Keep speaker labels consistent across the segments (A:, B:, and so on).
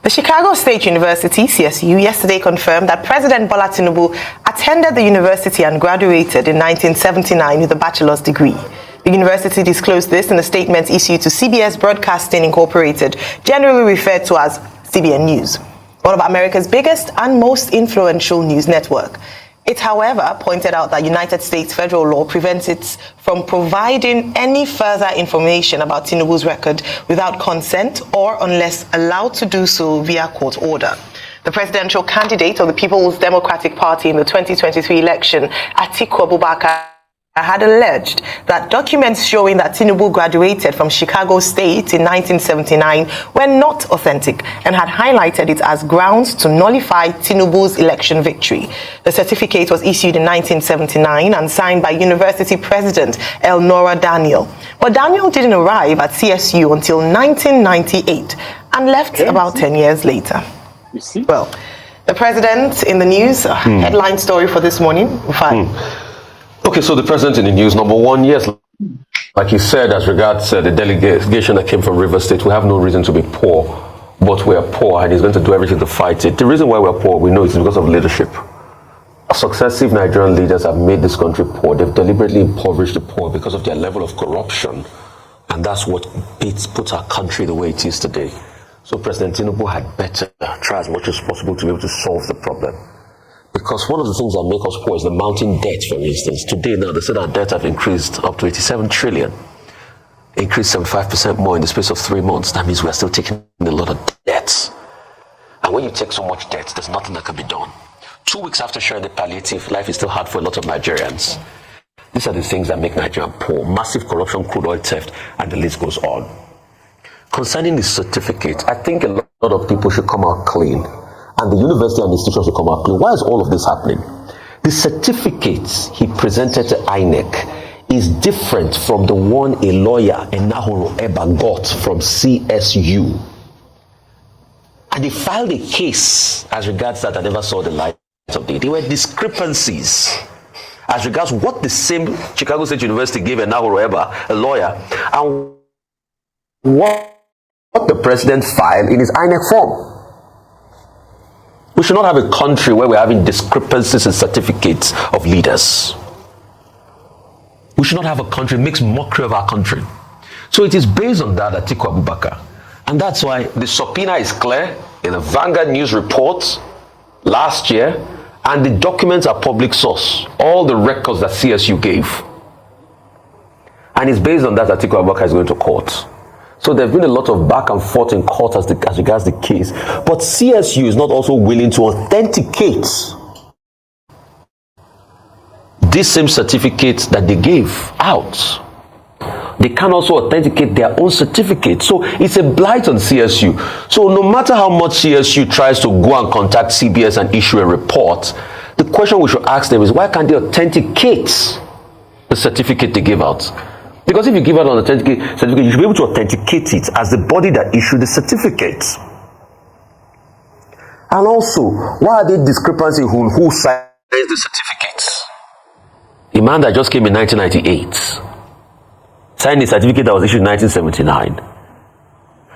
A: The Chicago State University, CSU, yesterday confirmed that President Bola Tinubu attended the university and graduated in 1979 with a bachelor's degree. The university disclosed this in a statement issued to CBS Broadcasting Incorporated, generally referred to as CBN News, one of America's biggest and most influential news network. It, however, pointed out that United States federal law prevents it from providing any further information about Tinubu's record without consent or unless allowed to do so via court order. The presidential candidate of the People's Democratic Party in the 2023 election, Atiku Abubakar, had alleged that documents showing that Tinubu graduated from Chicago State in 1979 were not authentic and had highlighted it as grounds to nullify Tinubu's election victory. The certificate was issued in 1979 and signed by University President Elnora Daniel. But Daniel didn't arrive at CSU until 1998 and left about 10 years later.
B: You see?
A: Well, the president in the news, headline story for this morning, Rufai.
C: Okay, so the president in the news, number one, yes, like he said, as regards the delegation that came from Rivers State, we have no reason to be poor, but we are poor, and he's going to do everything to fight it. The reason why we're poor, we know, is because of leadership. Successive Nigerian leaders have made this country poor. They've deliberately impoverished the poor because of their level of corruption, and that's what puts our country the way it is today. So President Tinubu had better try as much as possible to be able to solve the problem. Because one of the things that make us poor is the mounting debt, for instance. Today now, they said our debt have increased up to 87 trillion. Increased 75% more in the space of 3 months. That means we're still taking a lot of debts. And when you take so much debt, there's nothing that can be done. 2 weeks after sharing the palliative, life is still hard for a lot of Nigerians. These are the things that make Nigeria poor. Massive corruption, crude oil theft, and the list goes on. Concerning the certificate, I think a lot of people should come out clean. And the university and institutions will come out clean. Why is all of this happening? The certificates he presented to Inec is different from the one a lawyer, Enahoro Eba, got from CSU. And they filed a case as regards that I never saw the light of day. There were discrepancies as regards what the same Chicago State University gave Enahoro Eba, a lawyer, and what the president filed in his Inec form. We should not have a country where we're having discrepancies in certificates of leaders. We should not have a country that makes mockery of our country. So it is based on that, Atiku Abubakar. And that's why the subpoena is clear in the Vanguard News report last year, and the documents are public source, all the records that CSU gave. And it's based on that Atiku Abubakar is going to court. So there's been a lot of back and forth in court as regards the case. But CSU is not also willing to authenticate this same certificate that they gave out. They can also authenticate their own certificate. So it's a blight on CSU. So no matter how much CSU tries to go and contact CBS and issue a report, the question we should ask them is, why can't they authenticate the certificate they gave out? Because if you give out an authentic certificate, you should be able to authenticate it as the body that issued the certificate. And also, why are there discrepancies in who signs the certificates? A man that just came in 1998 signed a certificate that was issued in 1979.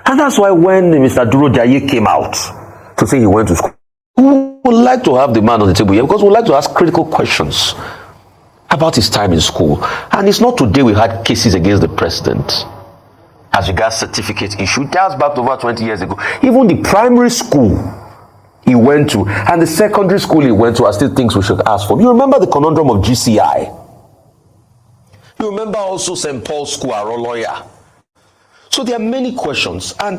C: And that's why when Mr. Duro Jaye came out to say he went to school, we would like to have the man on the table here because we would like to ask critical questions about his time in school. And it's not today we had cases against the president as regards certificate issue. That was back over 20 years ago. Even the primary school he went to and the secondary school he went to are still things we should ask for. You remember the conundrum of GCI? You remember also St. Paul's School, our lawyer. So there are many questions, and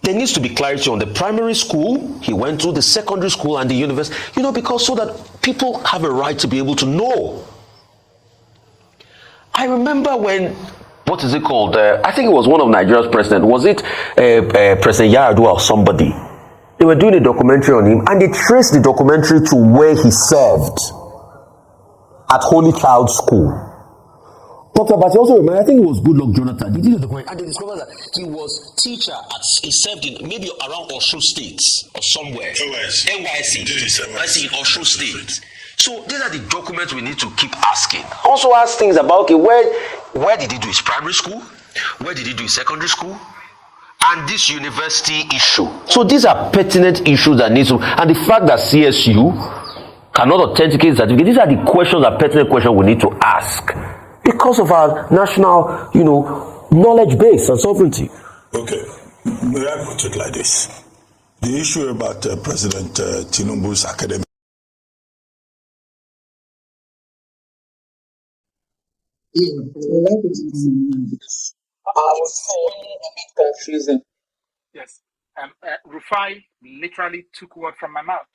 C: there needs to be clarity on the primary school he went to, the secondary school, and the university. Because so that people have a right to be able to know. I remember when, what is it called? I think it was one of Nigeria's president. Was it President Yar'Adua or somebody? They were doing a documentary on him, and they traced the documentary to where he served at Holy Child School. But also remember, I think it was Goodluck Jonathan. They did a documentary, and they discovered that he was teacher he served in maybe around Osun State or somewhere. NYC in Osun State. So these are the documents we need to keep asking. Also ask things about, okay, where did he do his primary school? Where did he do his secondary school? and this university issue. So these are pertinent issues that need to, and the fact that CSU cannot authenticate certificate, these are the questions, that pertinent questions we need to ask because of our national, knowledge base and sovereignty.
B: Okay, may I put it like this? The issue about President Tinubu's academic.
D: Yeah, I was saying a bit confusing.
E: Yes. Rufai literally took word from my mouth.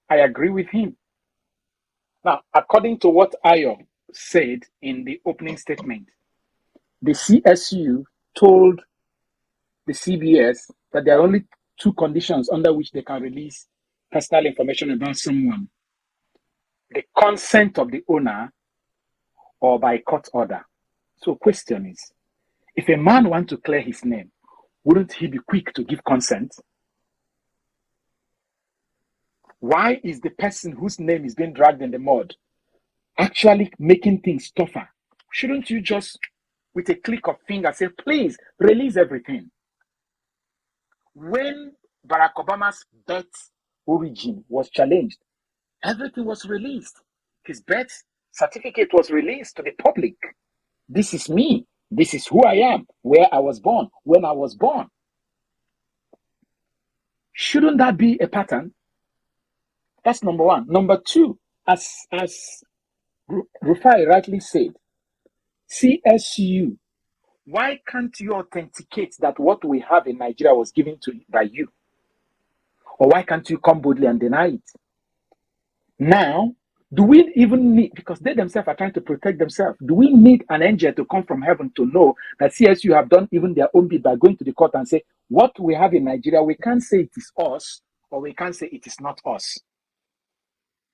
E: I agree with him. Now, according to what Ayo said in the opening statement, the CSU told the CBS that there are only two conditions under which they can release personal information about someone: the consent of the owner or by court order. So question is, if a man wants to clear his name, wouldn't he be quick to give consent? Why is the person whose name is being dragged in the mud actually making things tougher? Shouldn't you just, with a click of finger, say, please release everything? When Barack Obama's birth origin was challenged, everything was released. His birth certificate was released to the public. This is me. This is who I am, where I was born, when I was born. Shouldn't that be a pattern? That's number one. Number two, as Rufai rightly said, CSU, why can't you authenticate that what we have in Nigeria was given to by you? Or why can't you come boldly and deny it? Now, do we even need, because they themselves are trying to protect themselves, do we need an angel to come from heaven to know that CSU have done even their own bit by going to the court and say, what we have in Nigeria, we can't say it is us, or we can't say it is not us?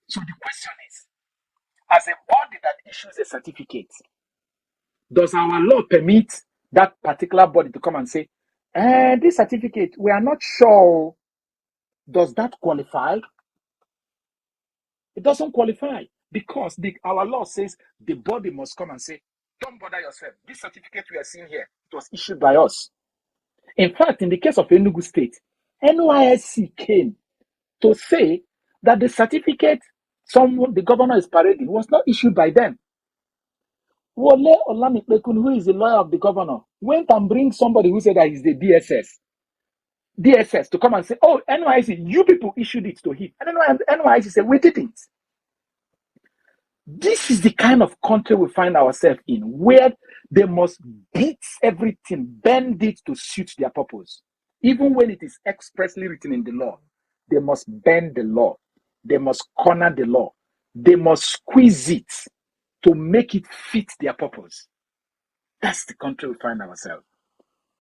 E: So the question is, as a body that issues a certificate, does our law permit that particular body to come and say, this certificate, we are not sure, does that qualify? It doesn't qualify because our law says the body must come and say, don't bother yourself. This certificate we are seeing here, it was issued by us. In fact, in the case of Enugu State, NYSC came to say that the certificate the governor is parading was not issued by them. Wole Olamipekun, who is the lawyer of the governor, went and bring somebody who said that he's the DSS to come and say, oh, NYSC, you people issued it to him. And then NYSC said, we didn't. This is the kind of country we find ourselves in, where they must beat everything, bend it to suit their purpose. Even when it is expressly written in the law, they must bend the law. They must corner the law. They must squeeze it to make it fit their purpose. That's the country we find ourselves.